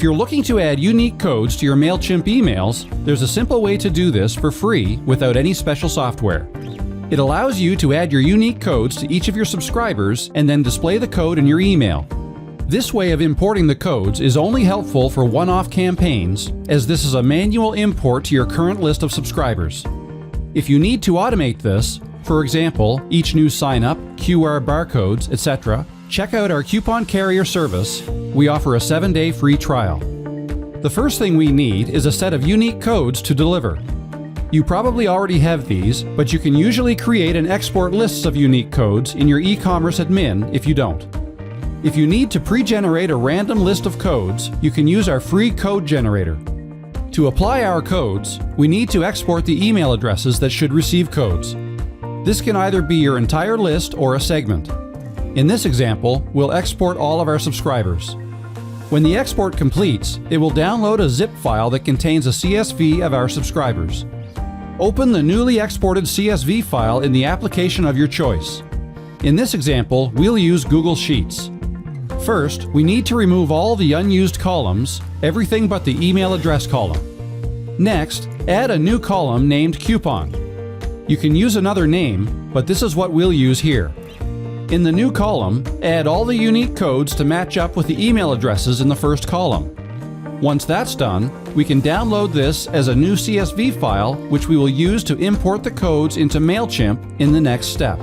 If you're looking to add unique codes to your Mailchimp emails, there's a simple way to do this for free without any special software. It allows you to add your unique codes to each of your subscribers and then display the code in your email. This way of importing the codes is only helpful for one-off campaigns, as this is a manual import to your current list of subscribers. If you need to automate this, for example, each new sign-up, QR barcodes, etc., check out our coupon carrier service. We offer a 7-day free trial. The first thing we need is a set of unique codes to deliver. You probably already have these, but you can usually create and export lists of unique codes in your e-commerce admin if you don't. If you need to pre-generate a random list of codes, you can use our free code generator. To apply our codes, we need to export the email addresses that should receive codes. This can either be your entire list or a segment. In this example, we'll export all of our subscribers. When the export completes, it will download a zip file that contains a CSV of our subscribers. Open the newly exported CSV file in the application of your choice. In this example, we'll use Google Sheets. First, we need to remove all the unused columns, everything but the email address column. Next, add a new column named Coupon. You can use another name, but this is what we'll use here. In the new column, add all the unique codes to match up with the email addresses in the first column. Once that's done, we can download this as a new CSV file, which we will use to import the codes into Mailchimp in the next step.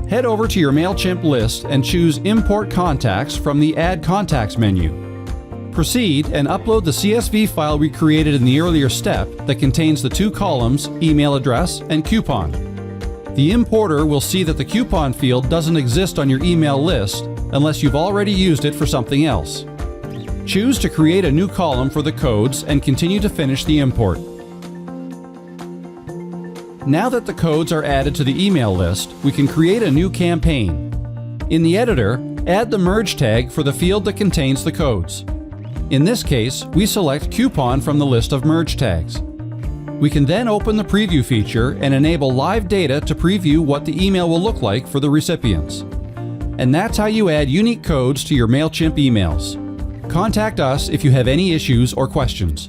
Head over to your Mailchimp list and choose Import Contacts from the Add Contacts menu. Proceed and upload the CSV file we created in the earlier step that contains the two columns, email address and coupon. The importer will see that the coupon field doesn't exist on your email list unless you've already used it for something else. Choose to create a new column for the codes and continue to finish the import. Now that the codes are added to the email list, we can create a new campaign. In the editor, add the merge tag for the field that contains the codes. In this case, we select Coupon from the list of merge tags. We can then open the preview feature and enable live data to preview what the email will look like for the recipients. And that's how you add unique codes to your Mailchimp emails. Contact us if you have any issues or questions.